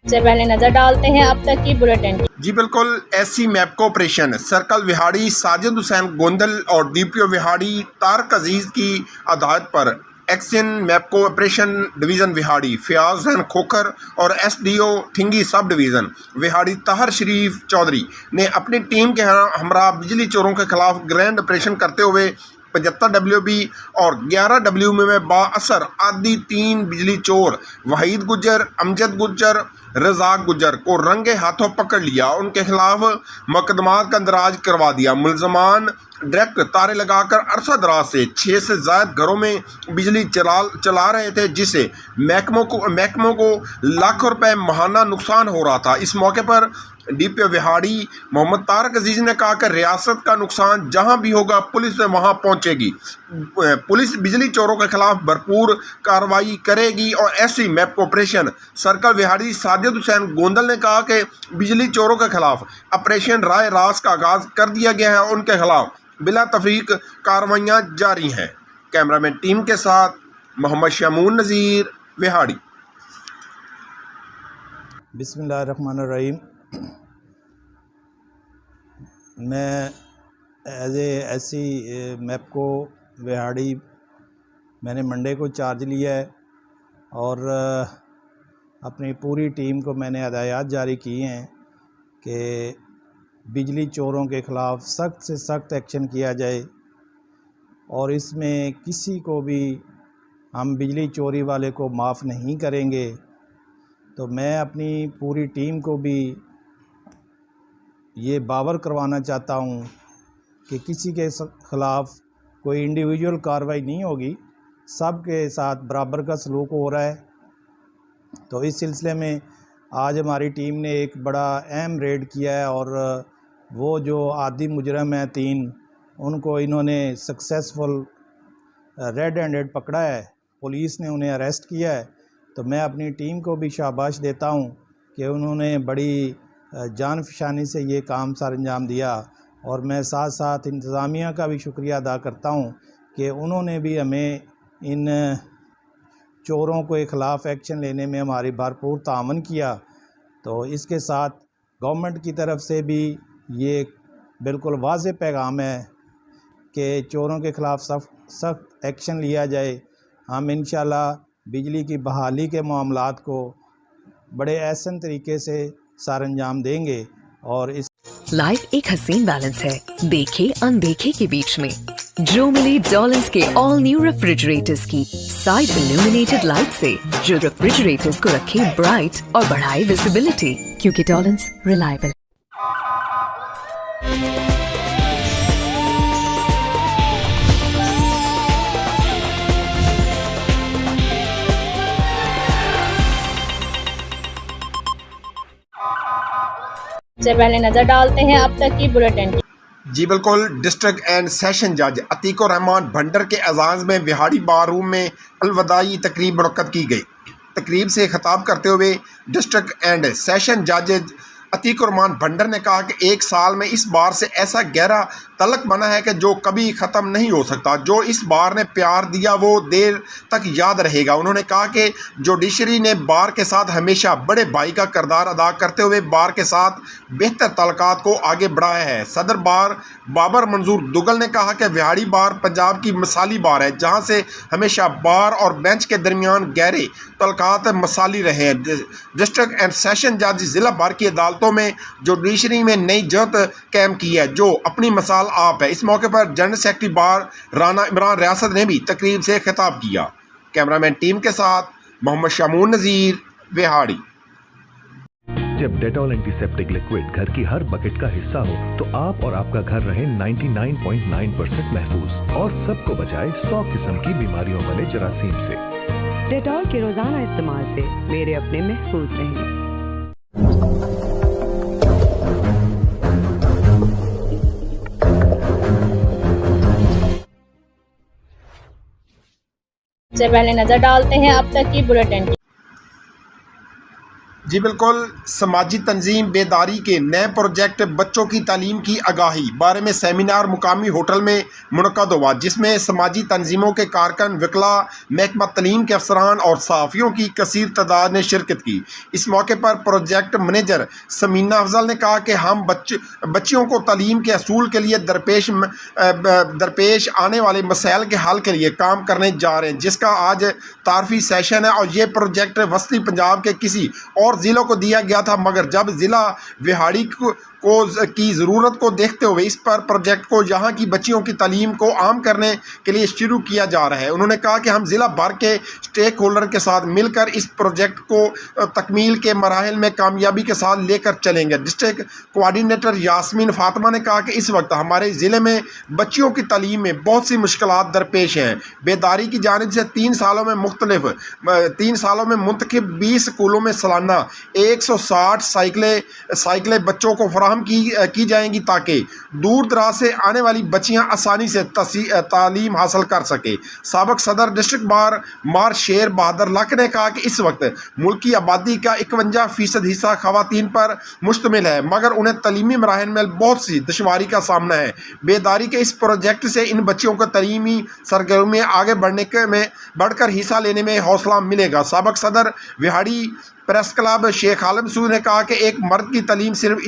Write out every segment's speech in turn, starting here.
से पहले नजर डालते हैं अब तक की बुलेटिन। जी बिल्कुल, ऐसी मैपको ऑपरेशन सर्कल विहाड़ी साजिद हुसैन गोंदल और डीपीओ विहाड़ी तारक अजीज की हदायत पर action MEPCO operation division Vehari Fayyaz Hussain Khokhar और SDO Thingi sub division Vehari Tahir Sharif Chaudhry ने अपनी टीम के हमरा बिजली चोरों के खिलाफ ग्रैंड ऑपरेशन करते हुए 75 WB और 11 WB में बाअसर आदि 3 बिजली चोर वहीद गुज्जर, अमजद गुज्जर, रज़ाक गुज्जर को रंगे हाथों पकड़ लिया। उनके खिलाफ मुकदमात का इंदराज करवा दिया। मुलजमान डायरेक्ट तारे लगाकर अरसा दराज से 6 से ज़ायद घरों में बिजली चला रहे थे, जिससे महकमों को लाखों रुपए माहाना नुकसान हो रहा था। इस मौके पर डीपीओ विहाड़ी मोहम्मद तारक अजीज ने कहा कि रियासत का नुकसान जहां भी होगा पुलिस वहां पहुंचेगी। पुलिस बिजली चोरों के खिलाफ भरपूर कार्रवाई करेगी। और ऐसी map operation circle Vehari Sajid Hussain Gondal ने कहा कि बिजली चोरों के खिलाफ ऑपरेशन राय रास का आगाज कर दिया गया है। उनके खिलाफ बिला तफरीक कार्रवाइयाँ जारी हैं। कैमरामैन टीम के साथ मोहम्मद शमून नज़ीर विहाड़ी। बिस्मिल्लाहिर्रहमानिर्रहीम। मैं एज ऐसी मैपको विहाड़ी मैंने मंडे को चार्ज लिया है और अपनी पूरी टीम को मैंने हदायत जारी की हैं कि बिजली चोरों के ख़िलाफ़ सख्त से सख्त एक्शन किया जाए और इसमें किसी को भी हम बिजली चोरी वाले को माफ़ नहीं करेंगे। तो मैं अपनी पूरी टीम को भी ये बावर करवाना चाहता हूँ कि किसी के ख़िलाफ़ कोई इंडिविजुअल कार्रवाई नहीं होगी, सब के साथ बराबर का सलूक हो रहा है। तो इस सिलसिले में आज हमारी टीम ने एक बड़ा अहम रेड किया है और वो जो आदि मुजरम हैं 3 उनको इन्होंने सक्सेसफुल रेड हैंडेड पकड़ा है। पुलिस ने उन्हें अरेस्ट किया है। तो मैं अपनी टीम को भी शाबाश देता हूं कि उन्होंने बड़ी जान फ़शानी से ये काम सर अंजाम दिया और मैं साथ साथ इंतज़ामिया का भी शुक्रिया अदा करता हूं कि उन्होंने भी हमें इन चोरों के ख़िलाफ़ एक्शन लेने में हमारी भरपूर तावन किया। तो इसके साथ गवर्नमेंट की तरफ से भी ये बिल्कुल वाज़ेह पैगाम है कि चोरों के ख़िलाफ़ सख्त एक्शन लिया जाए। हम इंशाल्लाह बिजली की बहाली के मामलात को बड़े एहसन तरीके से सर अंजाम देंगे। और इस लाइफ एक हसीन बैलेंस है, देखे अनदेखे के बीच में। जो मिले डॉलर्स के ऑल न्यू रेफ्रिजरेटर्स की साइड इल्यूमिनेटेड लाइट से, जो रेफ्रिजरेटर्स को रखे ब्राइट और बढ़ाए विजिबिलिटी, क्योंकि डॉलर्स रिलायबल। से पहले नजर डालते हैं अब तक की बुलेटिन। जी बिल्कुल, डिस्ट्रिक्ट एंड सेशन जज अतीकुर रहमान भंडर के एजाज़ में विहाड़ी बार रूम में अलविदाई तकरीब मुनक्कद की गई। तकरीब से खिताब करते हुए डिस्ट्रिक्ट एंड सेशन जज अतीकुर रहमान भंडर ने कहा कि 1 साल में इस बार से ऐसा गहरा तलक बना है कि जो कभी ख़त्म नहीं हो सकता। जो इस बार ने प्यार दिया वो देर तक याद रहेगा। उन्होंने कहा कि जुडिशरी ने बार के साथ हमेशा बड़े भाई का किरदार अदा करते हुए बार के साथ बेहतर तलकात को आगे बढ़ाया है। सदर बार बाबर मंजूर दुगल ने कहा कि विहाड़ी बार पंजाब की मिसाली बार है, जहाँ से हमेशा बार और बेंच के दरमियान गहरे तलकात मिसाली रहे हैं। डिस्ट्रिक्ट एंड सेशन जज ज़िला बार की अदालतों में जुडिशरी में नई जहत कायम की है, जो अपनी मिसाल आप है। इस मौके पर जनरल सेक्रेटरी बार राना इमरान रियासत ने भी तकरीब से खिताब किया। कैमरामैन टीम के साथ मोहम्मद शमून नज़ीर विहाड़ी। जब डेटॉल एंटीसेप्टिक लिक्विड घर की हर बकेट का हिस्सा हो तो आप और आपका घर रहे 99.9% महफूज और सबको बचाए 100 किस्म की बीमारियों वाले जरासीम से। डेटॉल के रोजाना इस्तेमाल से मेरे अपने महफूज रहेंगे। से पहले नजर डालते हैं अब तक की बुलेटिन। जी बिल्कुल, समाजी तंजीम बेदारी के नए प्रोजेक्ट बच्चों की तालीम की आगाही बारे में सेमिनार मुकामी होटल में मुनक़द हुआ, जिसमें समाजी तंजीमों के कारकुन, वकला, महकमा तालीम के अफसरान और सहाफ़ियों की कसीर तादाद ने शिरकत की। इस मौके पर प्रोजेक्ट मैनेजर समीना अफजल ने कहा कि हम बच्चियों को तालीम के असूल के लिए दरपेश आने वाले मसाइल के हल के लिए काम करने जा रहे हैं, जिसका आज तारफ़ी सेशन है। और ये प्रोजेक्ट वस्ती पंजाब के किसी और ज़िलों को दिया गया था, मगर जब ज़िला विहाड़ी की ज़रूरत को देखते हुए इस पर प्रोजेक्ट को यहाँ की बच्चियों की तालीम को आम करने के लिए शुरू किया जा रहा है। उन्होंने कहा कि हम ज़िला भर के स्टेक होल्डर के साथ मिलकर इस प्रोजेक्ट को तकमील के मराहिल में कामयाबी के साथ लेकर चलेंगे। डिस्ट्रिक्ट कोऑर्डिनेटर यास्मीन फातिमा ने कहा कि इस वक्त हमारे ज़िले में बच्चियों की तालीम में बहुत सी मुश्किलात दरपेश हैं। बेदारी की जानिब से 3 सालों में मुंतखब 20 स्कूलों में सालाना 160 साइकिलें बच्चों को फराहम की जाएंगी, ताकि दूर दराज से आने वाली बच्चियां आसानी से तालीम हासिल कर सके। साबिक सदर डिस्ट्रिक्ट बार मार शेर बहादुर लक ने कहा कि इस वक्त मुल्क की आबादी का 51% हिस्सा खवातीन पर मुश्तमिल है, मगर उन्हें तलीमी मराहिल में बहुत सी दुश्वारी का सामना है। बेदारी के इस प्रोजेक्ट से इन बच्चियों को तलीमी सरगर्मियों आगे बढ़कर हिस्सा लेने में हौसला मिलेगा। साबिक सदर विहाड़ी प्रेस क्लब शेख आलम सूद ने कहा कि एक मर्द की तालीम सिर्फ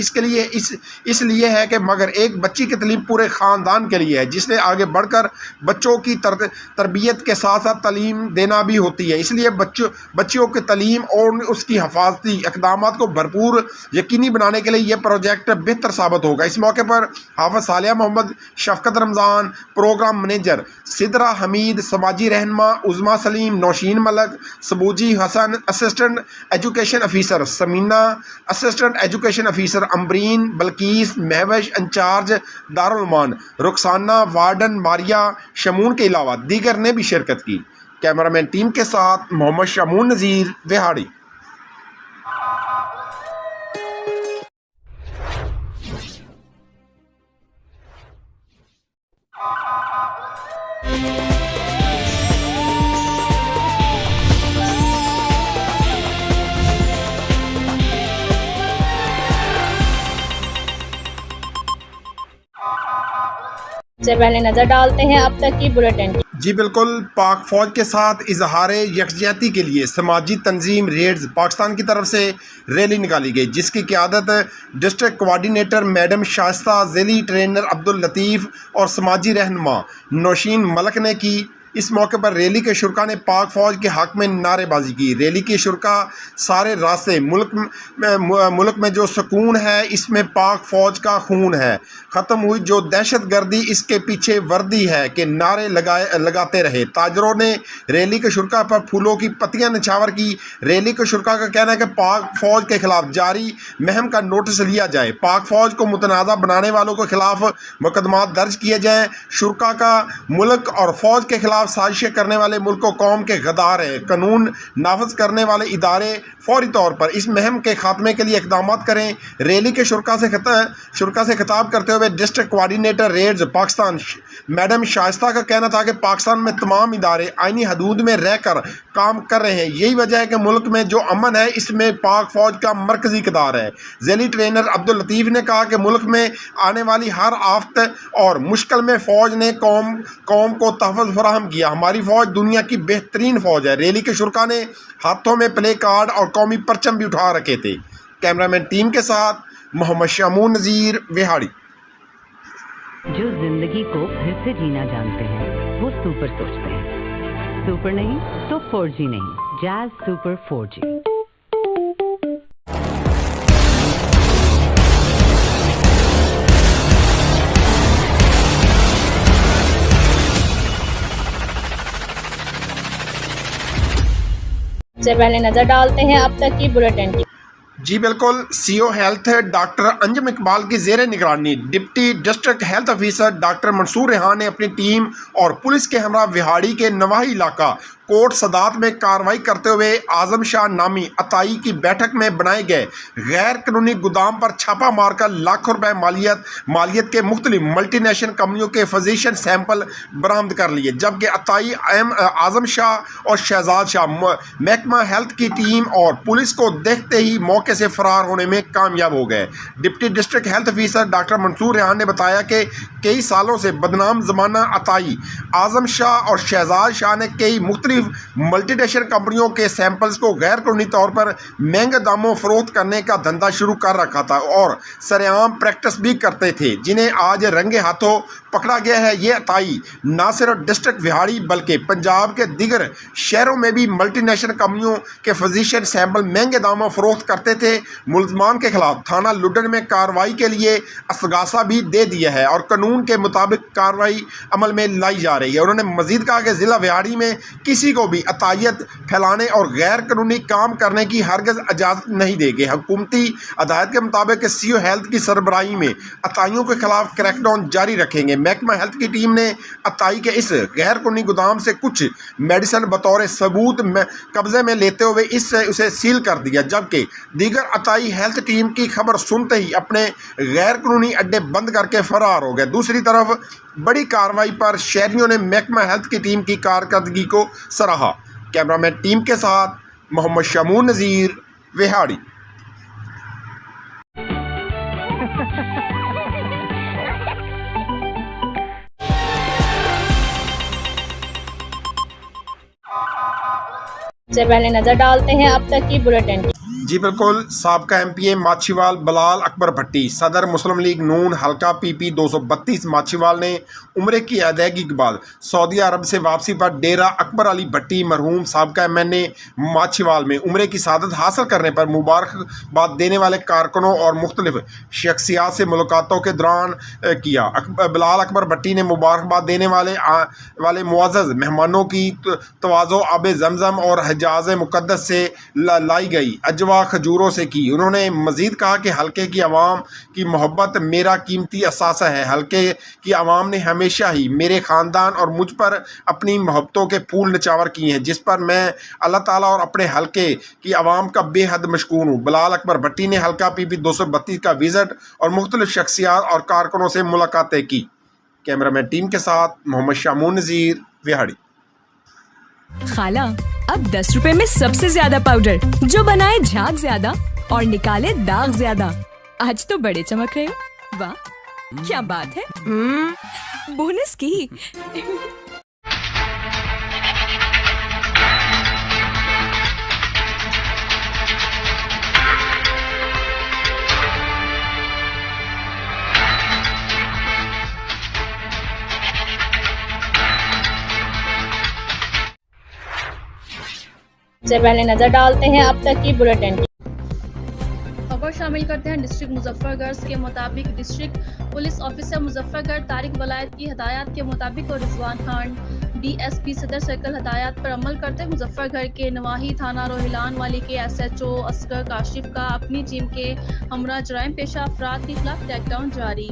इसलिए है कि मगर एक बच्ची की तालीम पूरे ख़ानदान के लिए है, जिसने आगे बढ़कर बच्चों की तरबियत के साथ साथ तालीम देना भी होती है। इसलिए बच्चियों की तालीम और उसकी हिफाजती इक़दाम को भरपूर यकीनी बनाने के लिए यह प्रोजेक्ट बेहतर साबित होगा। इस मौके पर हाफ़िज़ सालिया मोहम्मद, शफ़कत रमज़ान, प्रोग्राम मैनेजर सिदरा हमीद, समाजी रहनुमा Uzma Saleem, Nausheen Malik, Sabuji Hassan, assistant education officer Samina, assistant education officer Ambreen, Bilqees, Mahwash in charge Darulaman, Rukhsana, warden Maria Shamoon के अलावा दीगर ने भी शिरकत की। कैमरामैन टीम के साथ मोहम्मद शमून नज़ीर, विहाड़ी। से पहले नजर डालते हैं अब तक की बुलेटिन। जी बिल्कुल, पाक फ़ौज के साथ इजहार यकजहती के लिए समाजी तंजीम रेड्स पाकिस्तान की तरफ से रैली निकाली गई, जिसकी क़यादत डिस्ट्रिक्ट कोऑर्डिनेटर मैडम शाइस्ता, ज़िली ट्रेनर अब्दुल लतीफ़ और समाजी रहनुमा नौशीन मलक ने की। इस मौके पर रैली के शुरा ने पाक फ़ौज के हक़ में नारेबाजी की। रैली के शुरा सारे रास्ते मुल्क में जो सुकून है इसमें पाक फ़ौज का खून है, ख़त्म हुई जो दहशत गर्दी इसके पीछे वर्दी है के नारे लगाते रहे। ताजरों ने रैली के शुरा पर फूलों की पत्तियां निछावर की। रैली के शुरा का कहना है कि पाक फ़ौज के ख़िलाफ़ जारी मुहिम का नोटिस लिया जाए, पाक फ़ौज को मुतनाज़ा बनाने वालों के ख़िलाफ़ मुकदमा दर्ज किए जाएँ। शुरा का मुल्क और फ़ौज के ख़िलाफ़ साजिशें करने वाले मुल्क व कौम के गद्दार हैं। कानून नाफज करने वाले इदारे फौरी तौर पर इस मुहिम के खात्मे के लिए इक़दाम करें। रैली के शुरा से खिताब करते हुए डिस्ट्रिक्ट कोऑर्डिनेटर रेड्स पाकिस्तान मैडम शाइस्ता का कहना था कि पाकिस्तान में तमाम इदारे आईनी हदूद में रहकर काम कर रहे हैं। यही वजह है कि मुल्क में जो अमन है इसमें पाक फ़ौज का मरकज़ी किरदार है। ज़िली ट्रेनर अब्दुल लतीफ़ ने कहा कि मुल्क में आने वाली हर आफत और मुश्किल में फ़ौज ने कौम को तहफ़्फ़ुज़ फराहम किया। हमारी फ़ौज दुनिया की बेहतरीन फ़ौज है। रैली के शुरा ने हाथों में प्ले कार्ड और कौमी परचम भी उठा रखे थे। कैमरामैन टीम के साथ मोहम्मद शमून नज़ीर, विहाड़ी। जो जिंदगी को फिर से जीना जानते हैं वो सुपर सोचते हैं। सुपर नहीं तो 4G नहीं, जैज़ सुपर 4G। से पहले नजर डालते हैं अब तक की बुलेटिन। जी बिल्कुल, CO health doctor Anjum Iqbal की ज़ेर निगरानी deputy district health officer doctor Mansoor Rehan ने अपनी टीम और पुलिस के हमरा विहाड़ी के नवाही इलाका कोर्ट सदात में कार्रवाई करते हुए आजम शाह नामी अताई की बैठक में बनाए गए गैर कानूनी गोदाम पर छापा मारकर लाखों रुपए मालियत के मुख्तलिफ मल्टीनेशनल कंपनियों के फिजिशियन सैंपल बरामद कर लिए, जबकि अताई आजम शाह और शहजाद शाह महकमा हेल्थ की टीम और पुलिस को देखते ही मौके से फरार होने में कामयाब हो गए। Deputy district health officer doctor Mansoor Rehan ने बताया कि कई सालों से बदनाम जमाना अताई आजम शाह और शहजाद शाह ने कई मुख्तलिफ मल्टीनेशनल कंपनियों के सैंपल्स को गैर कानूनी तौर पर महंगे दामों फरोख्त करने का धंधा शुरू कर रखा था और सरेआम प्रैक्टिस भी करते थे, जिन्हें आज रंगे हाथों पकड़ा गया है। ये अताई न सिर्फ डिस्ट्रिक्ट विहाड़ी बल्कि पंजाब के दीगर शहरों में भी मल्टीनेशनल कंपनियों के फिजिशियन सैंपल महंगे दामों फरोख्त करते थे। मुलजमान के खिलाफ थाना लुडन में कार्रवाई के लिए इस्तगासा भी दे दिया है और कानून के मुताबिक कार्रवाई अमल में लाई जा रही है। उन्होंने मजीद कहा कि जिला विहाड़ी में किसी को भी अतायत फैलाने और गैर कानूनी काम करने की हरगिज़ इजाज़त नहीं देंगे। हुकूमती हिदायत के मुताबिक सीओ हेल्थ की सरबराही में अताइयों के खिलाफ क्रैकडाउन जारी रखेंगे। महकमा हेल्थ की टीम ने अताई के इस गैर कानूनी गोदाम से कुछ मेडिसिन बतौर सबूत कब्जे में लेते हुए उसे सील कर दिया, जबकि दीगर अताई हेल्थ टीम की खबर सुनते ही अपने गैर कानूनी अड्डे बंद करके फरार हो गए। दूसरी तरफ बड़ी कार्रवाई पर शहरियों ने महकमा हेल्थ की टीम की कारकर्दगी को सराहा। कैमरामैन टीम के साथ मोहम्मद शमून नज़ीर, विहाड़ी। से पहले नजर डालते हैं अब तक की बुलेटिन। जी बिल्कुल। साबका MPA माछीवाल बलाल अकबर भट्टी सदर मुस्लिम लीग नून हल्का PP 232 माछीवाल ने उम्रे की अदायगी के बाद सऊदी अरब से वापसी पर डेरा अकबर अली भट्टी मरहूम साबका MNA माछीवाल में उम्रे की सआदत हासिल करने पर मुबारकबाद देने वाले कारकुनों और मुख्तलिफ शख्सियात से मुलाकातों के दौरान किया। बलाल अकबर भट्टी ने मुबारकबाद देने वाले मुअज़्ज़ज़ मेहमानों की तवाज़ो आब जमज़म और हिजाज़ मुक़द्दस से लाई गई अजवा खजूरों से की। उन्होंने मज़ीद कहा कि हल्के की आवाम की मोहब्बत मेरा कीमती असासा है। हल्के की आवाम ने हमेशा ही मेरे ख़ानदान और मुझ पर अपनी मोहब्बतों के फूल निछावर किए हैं, जिस पर मैं अल्लाह ताला और अपने हल्के की आवाम का बेहद मशकूर हूँ। बलाल अकबर भट्टी ने हल्का PP 232 का विज़िट और मुख्तलिफ शख्सियात और कारकुनों से मुलाकातें की। कैमरामैन टीम के साथ मोहम्मद शामून नज़ीर, विहाड़ी। खाला, अब 10 रुपए में सबसे ज्यादा पाउडर जो बनाए झाग ज्यादा और निकाले दाग ज्यादा। आज तो बड़े चमक रहे हो। वाह, क्या बात है। बोनस की। से पहले नजर डालते हैं अब तक की बुलेटिन। खबर शामिल करते हैं डिस्ट्रिक्ट मुजफ्फरगढ़ के मुताबिक district police officer Muzaffargarh Tariq Wilayat की हदायत के मुताबिक और रिजवान खान DSP सदर सर्कल हदायत पर अमल करते मुजफ्फरगढ़ के नवाही थाना रोहिलान वाली के SHO असगर काशिफ का अपनी टीम के हमरा जराइम पेशा अफराद के खिलाफ टैकडाउन जारी।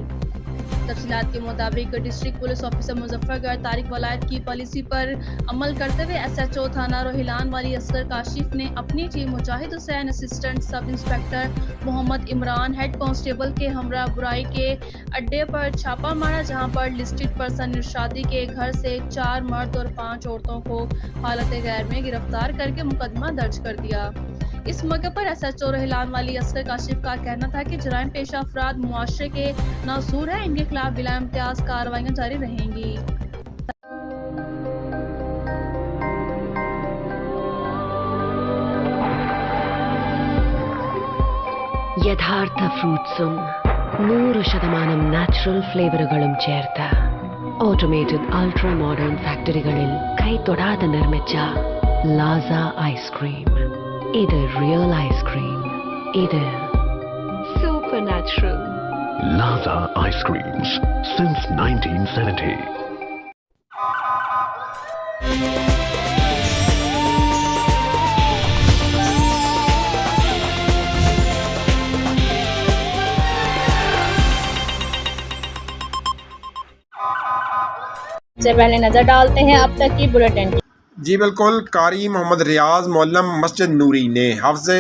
तफसीलात के मुताबिक district police officer Muzaffargarh Tariq Wilayat की पॉलिसी पर अमल करते हुए SHO थाना रोहिलान वाली असगर काशिफ ने अपनी team Mujahid Hussain, assistant sub inspector Mohammad Imran, head constable के हमरा बुराई के अड्डे पर छापा मारा, जहां पर लिस्टेड पर्सन इरशादी के घर से 4 मर्द और 5 औरतों को हालत गैर में गिरफ्तार करके मुकदमा दर्ज कर दिया। इस मौके पर SHO रोहिलान वाली असगर काशिफ का कहना था कि जराइम पेशा अफराद मुआशरे के नासूर है, इनके खिलाफ बिला इम्तियाज कार्रवाइयां जारी रहेंगी। യഥാർത്ഥ ഫ്രൂട്ട്സും 100% നാച്ചുറൽ ഫ്ലേവറുകളും ചേർത്ത് ഓട്ടോമേറ്റഡ് അൾട്രാ മോഡേൺ ഫാക്ടറികളിൽ കൈതൊടാതെ നിർമ്മിച്ച ലാസ ഐസ്ക്രീം. ഇത് റിയൽ ഐസ്ക്രീം. ഇത് super natural. Laza Ice Creams since 1970. से पहले नजर डालते हैं अब तक की बुलेटिन। जी बिल्कुल। कारी मोहम्मद रियाज मौलम मस्जिद नूरी ने हफ्ज़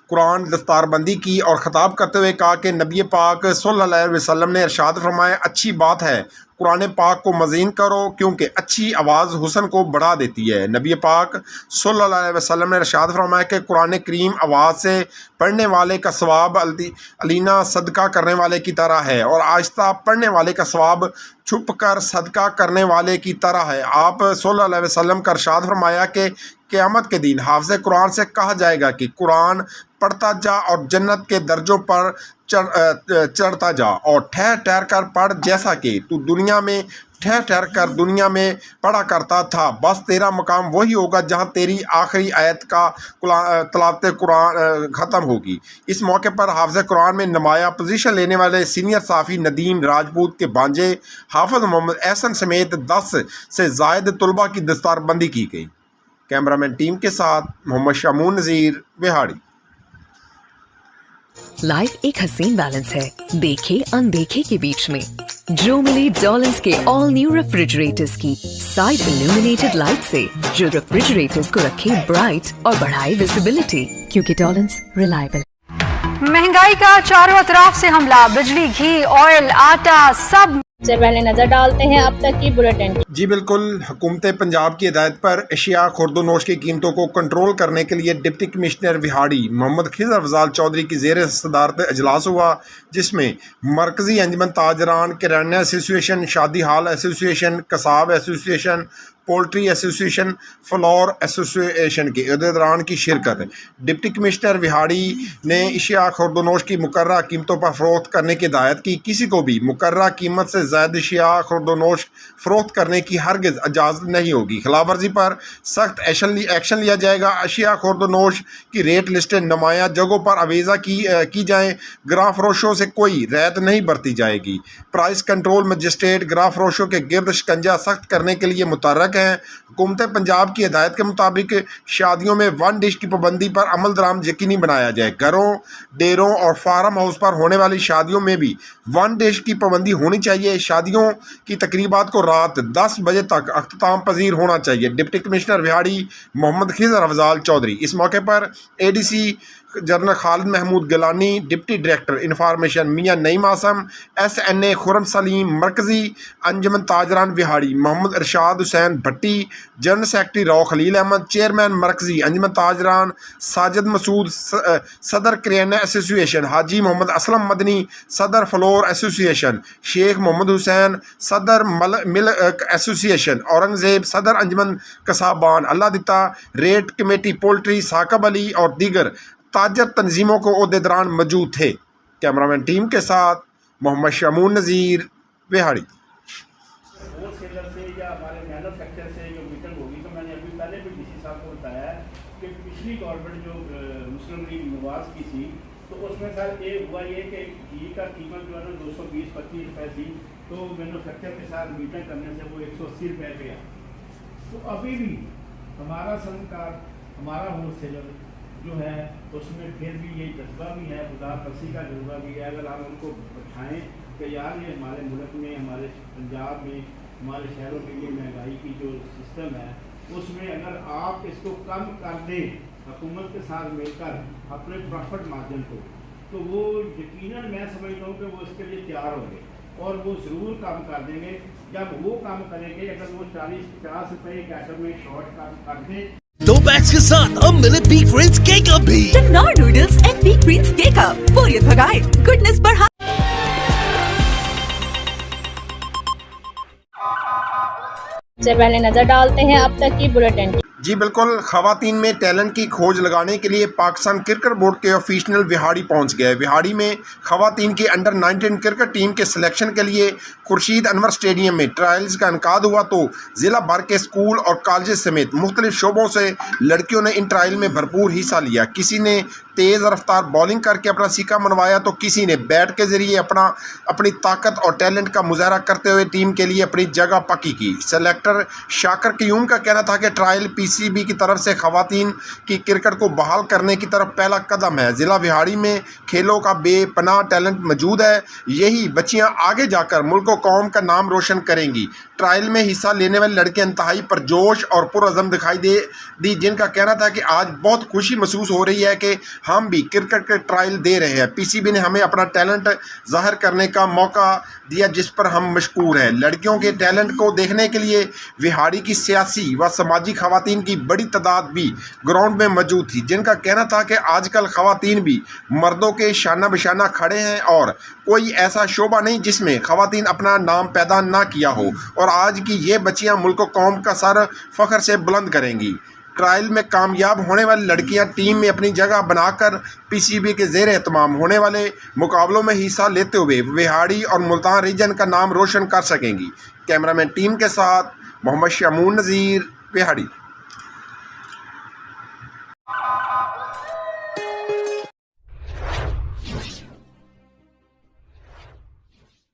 कुरान दस्तारबंदी की और ख़िताब करते हुए कहा कि नबी पाक सल्लल्लाहु अलैहि वसल्लम ने इरशाद फरमाया, अच्छी बात है कुरान पाक को मज़ीन करो क्योंकि अच्छी आवाज़ हुस्न को बढ़ा देती है। नबी पाक सल्लल्लाहु अलैहि वसल्लम ने इरशाद फरमाया कि कुरान करीम आवाज़ से पढ़ने वाले का सवाब अलीना सदका करने वाले की तरह है और आहिस्ता पढ़ने वाले का सवाब छुप कर सदका करने वाले की तरह है। आप सल्लल्लाहु अलैहि वसल्लम का इरशाद फरमाया कि क़यामत के दिन हाफ़िज़ कुरान से कहा जाएगा कि कुरान पढ़ता जा और जन्नत के दर्जों पर चढ़ता जा और ठहर ठहर कर पढ़, जैसा कि तू दुनिया में ठहर ठहर कर दुनिया में पढ़ा करता था। बस तेरा मकाम वही होगा जहां तेरी आखिरी आयत का तलावत कुरान ख़त्म होगी। इस मौके पर हाफ़िज़ कुरान में नुमाया पोजीशन लेने वाले सीनियर साफ़ी नदीम राजपूत के भांजे हाफ़िज़ मोहम्मद एहसन समेत 10 से ज़ायद तलबा की दस्तारबंदी की गई। कैमरामैन टीम के साथ मोहम्मद शमून नज़ीर, बिहाड़ी। लाइफ एक हसीन बैलेंस है, देखे अनदेखे के बीच में। जो मिले डॉलन्स के ऑल न्यू रेफ्रिजरेटर्स की साइड इल्यूमिनेटेड लाइट से, जो रेफ्रिजरेटर्स को रखे ब्राइट और बढ़ाए विजिबिलिटी, क्योंकि डॉलन्स रिलायबल। महंगाई का चारों अतराफ से हमला, बिजली, घी, ऑयल, आटा सब से पहले नजर डालते हैं अब तक की बुलेटिन। जी बिल्कुल। हुकूमत पंजाब की हिदायत पर अशिया खुर्दोनोश की कीमतों को कंट्रोल करने के लिए डिप्टी कमिश्नर विहाड़ी मोहम्मद खिज़र अफजाल चौधरी की ज़ेर सदारत इजलास हुआ, जिसमें मरकज़ी अंजमन ताजरान, किराना एसोसिएशन, शादी हाल एसोसिएशन, कसाब association, poultry association, flour association के अहदेदारान की शिरकत। डिप्टी कमिश्नर विहाड़ी ने अशिया खुर्दोनोश की मुकर्रा कीमतों पर फ़रोख्त करने की हिदायत की। किसी को भी मुकर्रा कीमत से ज़्यादा अशिया खुर्दोनोश फ़रोख्त करने की हरगिज़ इजाज़त नहीं होगी। खिलाफ वर्जी पर सख्त एक्शन लिया जाएगा। अशिया खुर्दोनोश की रेट लिस्टें नुमाया जगहों पर अवेज़ा की जाएँ। ग्रां फरोशों से कोई रैयत नहीं बरती जाएगी। प्राइस कंट्रोल मजिस्ट्रेट ग्रां फरोशों के गिरद शिकंजा सख्त करने के लिए मुतहर्रक हैं। हुकूमत पंजाब की हिदायत के मुताबिक शादियों में 1 डिश की पाबंदी पर अमल दरामद यकीनी बनाया जाए। घरों, डेरों और फार्म हाउस पर होने वाली शादियों में भी 1 डिश की पाबंदी होनी चाहिए। शादियों की तकरीबात को रात 10 बजे तक अख्ताम पजीर होना चाहिए। Deputy commissioner Vehari Mohammad Khizar Afzal Chaudhry. इस मौके पर ADC general Khalid Mahmood Gilani, deputy director information Mian Naeem Asim, SNA Khurram Saleem, मरकज़ी अंजमन ताजरान Vehari Mohammad Irshad Hussain Bhatti, general secretary Rao Khalil Ahmad, chairman मरकज़ी अंजमन ताजरान साजिद मसूद, सदर किराना एसोसिएशन हाजी मोहम्मद असलम मदनी, सदर फ्लोर एसोसिएशन शेख मोहम्मद हुसैन, सदर मिल्क एसोसिएशन औरंगज़ेब, सदर अंजमन कसाबान Allah Ditta, rate committee poultry Saqib Ali और दीगर ताजर तंजीमों को ओहदेदारान मौजूद थे। कैमरामैन टीम के साथ मोहम्मद शमून नज़ीर, बिहाड़ी। होलसेलर से या हमारे मैन्युफैक्चर से जो मीटिंग होगी, तो मैंने अभी पहले भी DC साहब को बताया है कि पिछली गवर्नमेंट जो मुस्लिम लीग नवाज की थी, तो उसमें सर ये हुआ ये कि घी का कीमत जो है ना 220-25 रुपये थी, तो मैन्युफैक्चर के साथ मीटिंग करने से वो 180 रुपये पे आ। तो अभी भी हमारा संकार, हमारा होलसेलर जो है उसमें फिर भी यही जज्बा भी है, खुदा पसी का जज्बा भी है। अगर आप उनको बैठाएँ कि यार ये हमारे मुल्क में, हमारे पंजाब में, हमारे शहरों के लिए महंगाई की जो सिस्टम है उसमें अगर आप इसको कम कर दें हुकूमत के साथ मिलकर अपने प्रॉफिट मार्जिन को, तो वो यकीनन मैं समझता हूँ कि वो इसके लिए तैयार होंगे और वो ज़रूर काम कर देंगे। जब वो काम करेंगे, अगर वो 40-50 रुपये एक आइटम में शॉर्ट काम कर दें, 2 पैक्स के साथ अब मिले पीक फ्रेंड्स केक अप भी। Nor noodles and peak friends cake up, बोरियत भगाए, गुडनेस बढ़ा। से पहले नजर डालते हैं अब तक की बुलेटिन। जी बिल्कुल। ख़वातीन में टैलेंट की खोज लगाने के लिए पाकिस्तान क्रिकेट बोर्ड के ऑफिशियल विहाड़ी पहुंच गए। विहाड़ी में ख़वातीन की अंडर 19 क्रिकेट टीम के सिलेक्शन के लिए खुर्शीद अनवर स्टेडियम में ट्रायल्स का इनकाद हुआ, तो ज़िला भर के स्कूल और कॉलेज समेत मुख्तलिफ शोबों से लड़कियों ने इन ट्रायल में भरपूर हिस्सा लिया। किसी ने तेज़ रफ्तार बॉलिंग करके अपना सीका मनवाया, तो किसी ने बैट के ज़रिए अपनी ताकत और टैलेंट का मुजाहरा करते हुए टीम के लिए अपनी जगह पक्की की। सेलेक्टर शाकर क्यूम का कहना था कि ट्रायल PCB की तरफ से ख़वातीन की क्रिकेट को बहाल करने की तरफ पहला कदम है। ज़िला विहाड़ी में खेलों का बेपनाह टैलेंट मौजूद है। यही बच्चियां आगे जाकर मुल्क और कौम का नाम रोशन करेंगी। ट्रायल में हिस्सा लेने वाली लड़कियां इंतहाई परजोश और पुरअज़म दिखाई दी, जिनका कहना था कि आज बहुत खुशी महसूस हो रही है कि हम भी क्रिकेट के ट्रायल दे रहे हैं। पीसीबी ने हमें अपना टैलेंट ज़ाहिर करने का मौका दिया, जिस पर हम मशकूर हैं। लड़कियों के टैलेंट को देखने के लिए विहाड़ी की सियासी व समाजी खवातीन की बड़ी तादाद भी ग्राउंड में मौजूद थी, जिनका कहना था कि आजकल खवातीन भी मर्दों के शाना बशाना खड़े हैं और कोई ऐसा शोबा नहीं जिसमें खवातीन अपना नाम पैदा ना किया हो, और आज की ये बच्चियां मुल्क कौम का सर फ़ख्र से बुलंद करेंगी। ट्रायल में कामयाब होने वाली लड़कियां टीम में अपनी जगह बनाकर पीसीबी के ज़ेर एहतमाम होने वाले मुकाबलों में हिस्सा लेते हुए विहाड़ी और मुल्तान रीजन का नाम रोशन कर सकेंगी। कैमरामैन टीम के साथ मोहम्मद शमून नज़ीर, विहाड़ी।